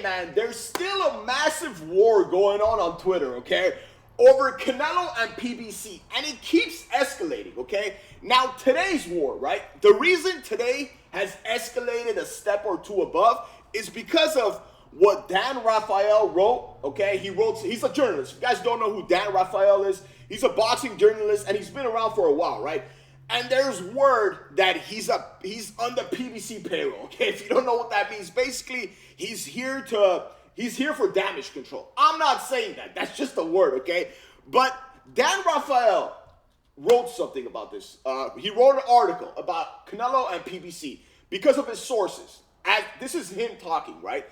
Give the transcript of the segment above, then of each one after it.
man, there's still a massive war going on Twitter, okay? Over Canelo and PBC, and it keeps escalating, okay? Now, today's war, right? The reason today has escalated a step or two above is because of what Dan Rafael wrote, okay? He's a journalist. If you guys don't know who Dan Rafael is, he's a boxing journalist, and he's been around for a while, right? And there's word that he's on the PBC payroll, okay? If you don't know what that means, basically, he's here for damage control. I'm not saying that. That's just a word, okay? But Dan Rafael wrote something about this. He wrote an article about Canelo and PBC because of his sources. This is him talking, right?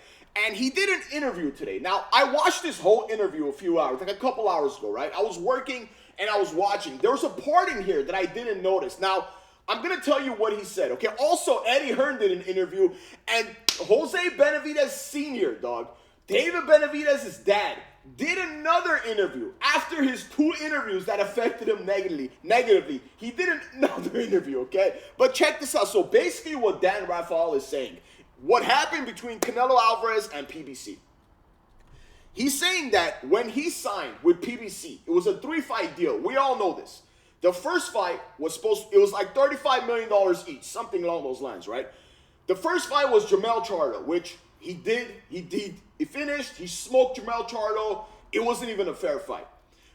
And he did an interview today. Now, I watched this whole interview a few hours, like a couple hours ago, right? I was working and I was watching. There was a part in here that I didn't notice. Now, I'm going to tell you what he said, okay? Also, Eddie Hearn did an interview, and Jose Benavidez Sr., dog, David Benavidez's dad, did another interview after his 2 interviews that affected him negatively. He did another interview, okay? But check this out. So basically what Dan Rafael is saying, what happened between Canelo Alvarez and PBC. He's saying that when he signed with PBC, it was a 3-fight deal. We all know this. The first fight was it was like $35 million each, something along those lines, right? The first fight was Jermell Charlo, which he finished, he smoked Jermell Charlo. It wasn't even a fair fight.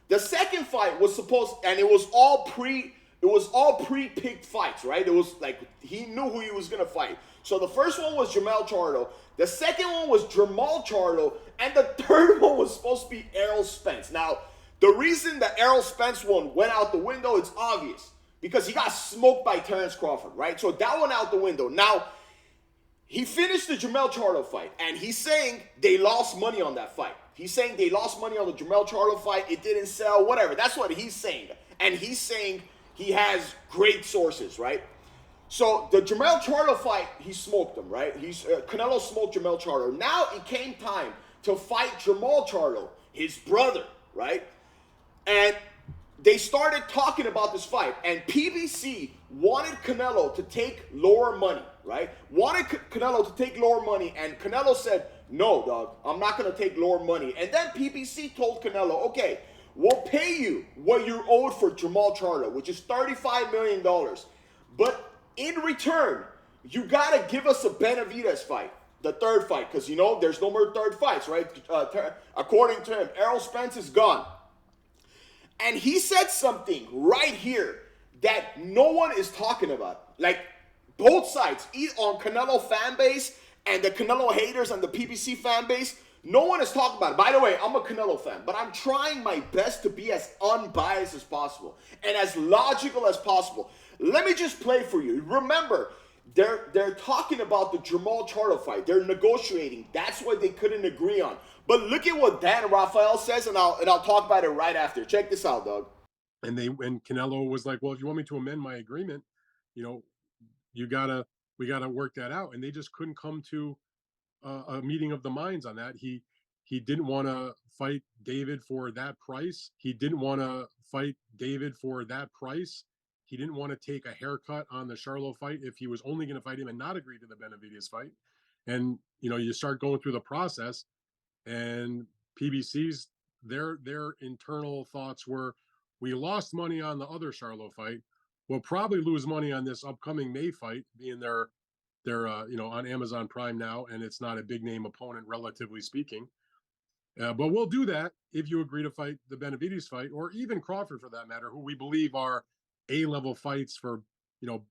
The second fight was and it was all pre-picked fights, right? It was like, he knew who he was going to fight. So the first one was Jermell Charlo. The second one was Jermall Charlo. And the third one was supposed to be Errol Spence. Now, the reason the Errol Spence one went out the window, it's obvious. Because he got smoked by Terrence Crawford, right? So that one out the window. Now, he finished the Jermell Charlo fight. And he's saying they lost money on that fight. He's saying they lost money on the Jermell Charlo fight. It didn't sell, whatever. That's what he's saying. And he's saying he has great sources, right? So the Jermell Charlo fight, he smoked him, right? Canelo smoked Jermell Charlo. Now it came time to fight Jermall Charlo, his brother, right? And they started talking about this fight. And PBC wanted Canelo to take lower money, right? Wanted Canelo to take lower money. And Canelo said, no, dog, I'm not going to take lower money. And then PBC told Canelo, okay, we'll pay you what you're owed for Jermall Charlo, which is $35 million. But in return, you got to give us a Benavidez fight, the third fight, because, there's no more third fights, right? According to him, Errol Spence is gone. And he said something right here that no one is talking about. Like, both sides, on Canelo fan base and the Canelo haters and the PBC fan base, no one is talking about it. By the way, I'm a Canelo fan, but I'm trying my best to be as unbiased as possible and as logical as possible. Let me just play for you. Remember, they're talking about the Jermall Charlo fight. They're negotiating. That's what they couldn't agree on. But look at what Dan Rafael says, and I'll talk about it right after. Check this out, dog. And Canelo was like, well, if you want me to amend my agreement, we gotta work that out. And they just couldn't come to a meeting of the minds on that. He didn't want to fight David for that price. He didn't want to fight David for that price. He didn't want to take a haircut on the Charlo fight if he was only going to fight him and not agree to the Benavidez fight. And, you start going through the process, and PBC's, their internal thoughts were, we lost money on the other Charlo fight. We'll probably lose money on this upcoming May fight, being they're on Amazon Prime now, and it's not a big name opponent, relatively speaking. But we'll do that if you agree to fight the Benavidez fight, or even Crawford for that matter, who we believe are A-level fights for,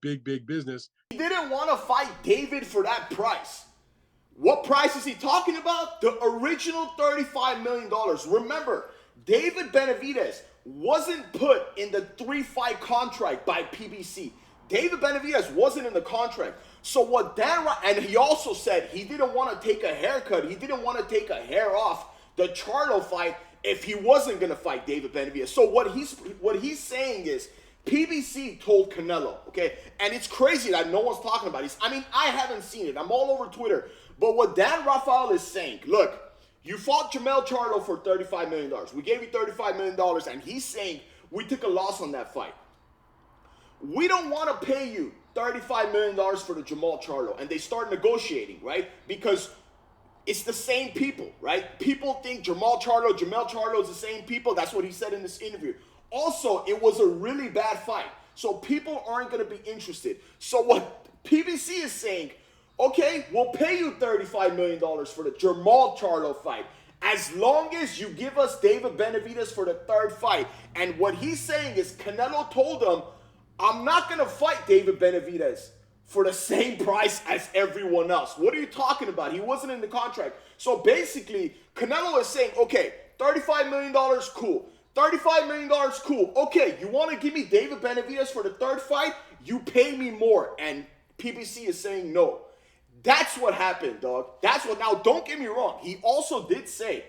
big business. He didn't want to fight David for that price. What price is he talking about? The original $35 million. Remember, David Benavidez wasn't put in the 3-fight contract by PBC. David Benavidez wasn't in the contract. So what and he also said he didn't want to take a haircut. He didn't want to take a hair off the Charlo fight if he wasn't going to fight David Benavidez. So what he's saying is, PBC told Canelo, okay? And it's crazy that no one's talking about it. I haven't seen it. I'm all over Twitter. But what Dan Rafael is saying, look, you fought Jermell Charlo for $35 million. We gave you $35 million, and he's saying we took a loss on that fight. We don't want to pay you $35 million for the Jermall Charlo. And they start negotiating, right? Because it's the same people, right? People think Jamel Charlo is the same people. That's what he said in this interview. Also, it was a really bad fight. So people aren't going to be interested. So what PBC is saying, okay, we'll pay you $35 million for the Jamel Charlo fight, as long as you give us David Benavidez for the third fight. And what he's saying is Canelo told him, I'm not going to fight David Benavidez for the same price as everyone else. What are you talking about? He wasn't in the contract. So basically, Canelo is saying, okay, $35 million, cool. $35 million, cool. Okay, you want to give me David Benavidez for the third fight? You pay me more. And PBC is saying no. That's what happened, dog. That's what. Now, don't get me wrong. He also did say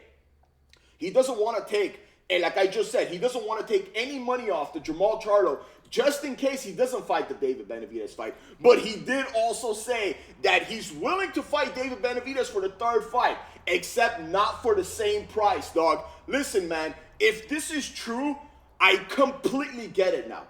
he doesn't want to take, and like I just said, he doesn't want to take any money off the Jamel Charlo just in case he doesn't fight the David Benavidez fight. But he did also say that he's willing to fight David Benavidez for the third fight, except not for the same price, dog. Listen, man, if this is true, I completely get it now.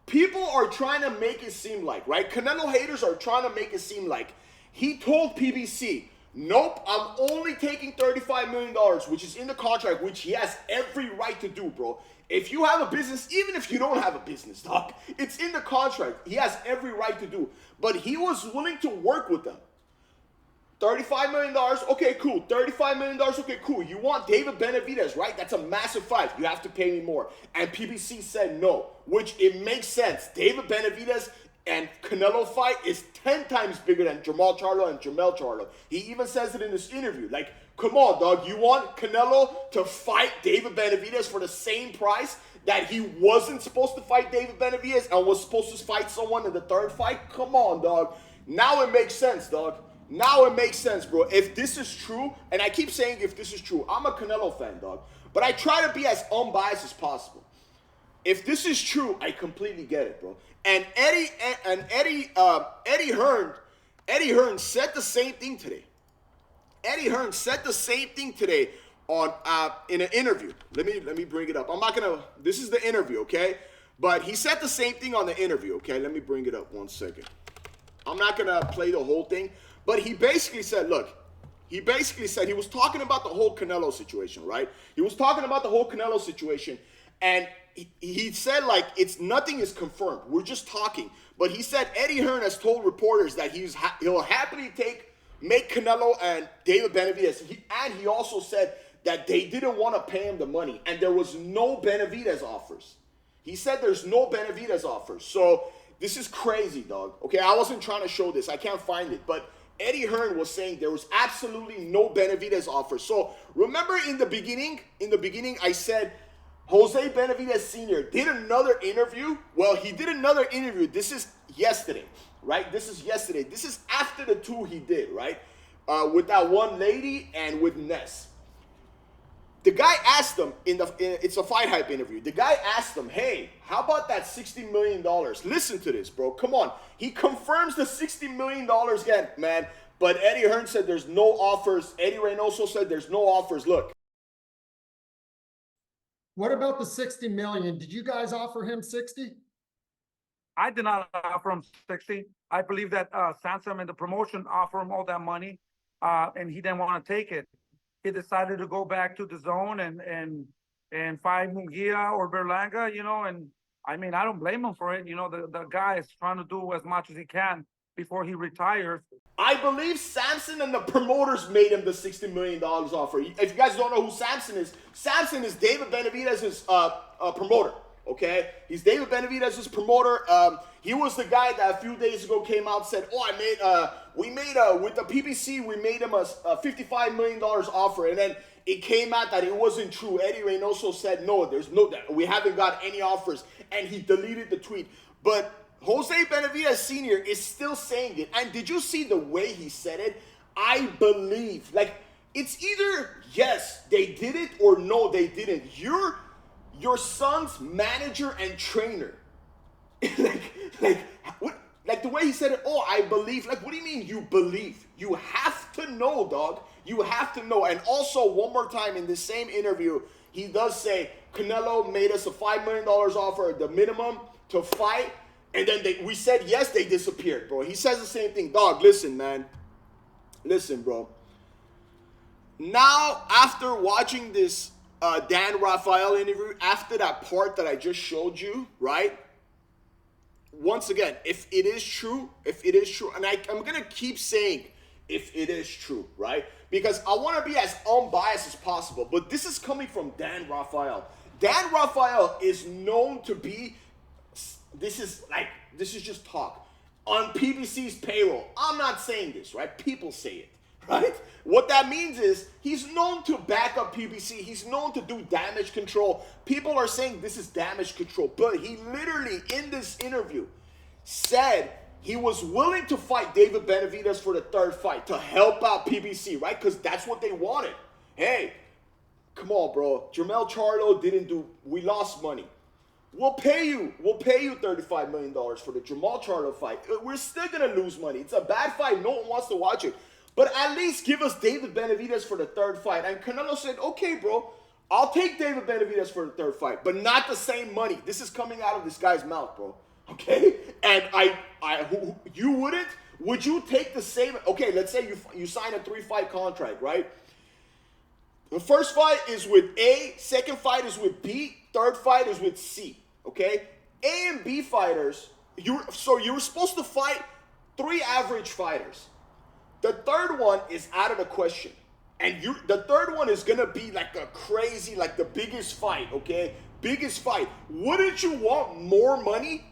People are trying to make it seem like, right? Canelo haters are trying to make it seem like he told PBC, nope, I'm only taking $35 million, which is in the contract, which he has every right to do, bro. If you have a business, even if you don't have a business, dog, it's in the contract. He has every right to do. But he was willing to work with them. $35 million, okay, cool. $35 million, okay, cool. You want David Benavidez, right? That's a massive fight. You have to pay me more. And PBC said no, which it makes sense. David Benavidez and Canelo fight is 10 times bigger than Jamel Charlo and Jamel Charlo. He even says it in this interview. Like, come on, dog. You want Canelo to fight David Benavidez for the same price that he wasn't supposed to fight David Benavidez and was supposed to fight someone in the third fight? Come on, dog. Now it makes sense, dog. Now it makes sense, bro. If this is true, and I keep saying if this is true, I'm a Canelo fan, dog. But I try to be as unbiased as possible. If this is true, I completely get it, bro. And Eddie Hearn said the same thing today. Eddie Hearn said the same thing today on in an interview. Let me bring it up. I'm not gonna. This is the interview, okay? But he said the same thing on the interview, okay? Let me bring it up 1 second. I'm not gonna play the whole thing, but he basically said, look. He basically said he was talking about the whole Canelo situation, right? He was talking about the whole Canelo situation, and he said, like, nothing is confirmed. We're just talking. But he said Eddie Hearn has told reporters that he'll happily make Canelo and David Benavidez. And he also said that they didn't want to pay him the money. And there was no Benavidez offers. He said there's no Benavidez offers. So this is crazy, dog. Okay, I wasn't trying to show this. I can't find it. But Eddie Hearn was saying there was absolutely no Benavidez offers. So remember in the beginning I said Jose Benavidez Sr. did another interview. Well, he did another interview. This is yesterday, right? This is yesterday. This is after the two he did, right? With that one lady and with Ness. The guy asked him, it's a Fight Hype interview. The guy asked him, hey, how about that $60 million? Listen to this, bro. Come on. He confirms the $60 million again, man. But Eddie Hearn said there's no offers. Eddie Reynoso said there's no offers. Look. What about the 60 million? Did you guys offer him 60? I did not offer him 60. I believe that Sansom and the promotion offered him all that money, and he didn't want to take it. He decided to go back to the zone and fight Munguia or Berlanga, you know, and I mean, I don't blame him for it. You know, the guy is trying to do as much as he can before he retires. I believe Samson and the promoters made him the $60 million offer. If you guys don't know who Samson is David Benavidez's promoter, okay? He's David Benavidez's promoter. He was the guy that a few days ago came out and said, with the PBC, we made him a $55 million offer. And then it came out that it wasn't true. Eddie Reynoso said, no, we haven't got any offers. And he deleted the tweet. But Jose Benavidez Sr. is still saying it. And did you see the way he said it? I believe. Like, it's either, yes, they did it, or no, they didn't. You're your son's manager and trainer. Like the way he said it, oh, I believe. Like, what do you mean you believe? You have to know, dog. You have to know. And also, one more time in this same interview, he does say Canelo made us a $5 million offer, the minimum, to fight. And then we said yes, they disappeared, bro. He says the same thing. Dog, listen, man. Listen, bro. Now, after watching this Dan Rafael interview, after that part that I just showed you, right? Once again, if it is true, and I'm going to keep saying if it is true, right? Because I want to be as unbiased as possible, but this is coming from Dan Rafael. Dan Rafael is known to be, this is just talk, on PBC's payroll. I'm not saying this, right? People say it, right? What that means is he's known to back up PBC. He's known to do damage control. People are saying this is damage control, but he literally, in this interview, said he was willing to fight David Benavidez for the third fight to help out PBC, right? Because that's what they wanted. Hey, come on, bro. Jermell Charlo didn't do, we lost money. We'll pay you $35 million for the Jermall Charlo fight. We're still going to lose money. It's a bad fight. No one wants to watch it. But at least give us David Benavidez for the third fight. And Canelo said, okay, bro, I'll take David Benavidez for the third fight, but not the same money. This is coming out of this guy's mouth, bro. Okay? And you wouldn't? Would you take the same? Okay, let's say you sign a 3-fight contract, right? The first fight is with A, second fight is with B, third fight is with C. Okay? A and B fighters, you were supposed to fight 3 average fighters. The third one is out of the question. And the third one is going to be like a crazy, like the biggest fight, okay? Biggest fight. Wouldn't you want more money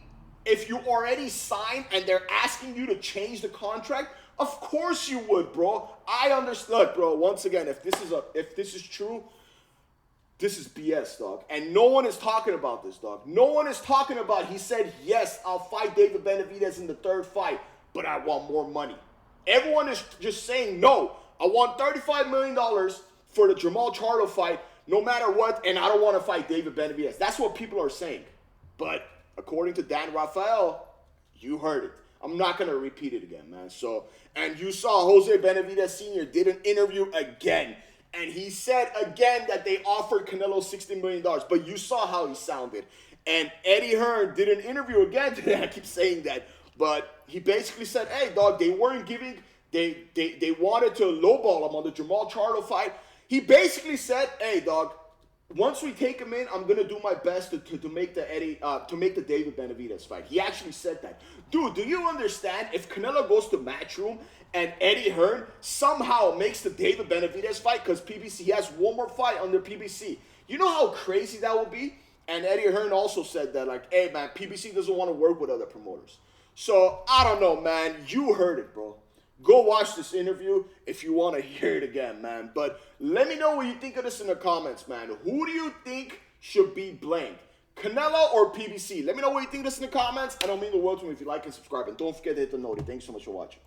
if you already signed and they're asking you to change the contract? Of course you would, bro. I understood, bro. Once again, if this is true, this is BS, dog. And no one is talking about this, dog. No one is talking about, he said, yes, I'll fight David Benavidez in the third fight, but I want more money. Everyone is just saying, no, I want $35 million for the Jermall Charlo fight, no matter what, and I don't want to fight David Benavidez. That's what people are saying. But according to Dan Rafael, you heard it. I'm not going to repeat it again, man. So, and you saw Jose Benavidez Sr. did an interview again, and he said again that they offered Canelo $60 million, but you saw how he sounded. And Eddie Hearn did an interview again today. I keep saying that. But he basically said, hey, dog, they weren't giving, they wanted to lowball him on the Jermall Charlo fight. He basically said, hey, dog, once we take him in, I'm going to do my best to make the David Benavidez fight. He actually said that. Dude, do you understand if Canelo goes to Matchroom and Eddie Hearn somehow makes the David Benavidez fight because PBC, he has one more fight under PBC. You know how crazy that would be? And Eddie Hearn also said that, like, hey, man, PBC doesn't want to work with other promoters. So, I don't know, man. You heard it, bro. Go watch this interview if you want to hear it again, man. But let me know what you think of this in the comments, man. Who do you think should be blamed? Canelo or PBC? Let me know what you think of this in the comments. I don't mean the world to me if you like and subscribe. And don't forget to hit the notification. Thanks so much for watching.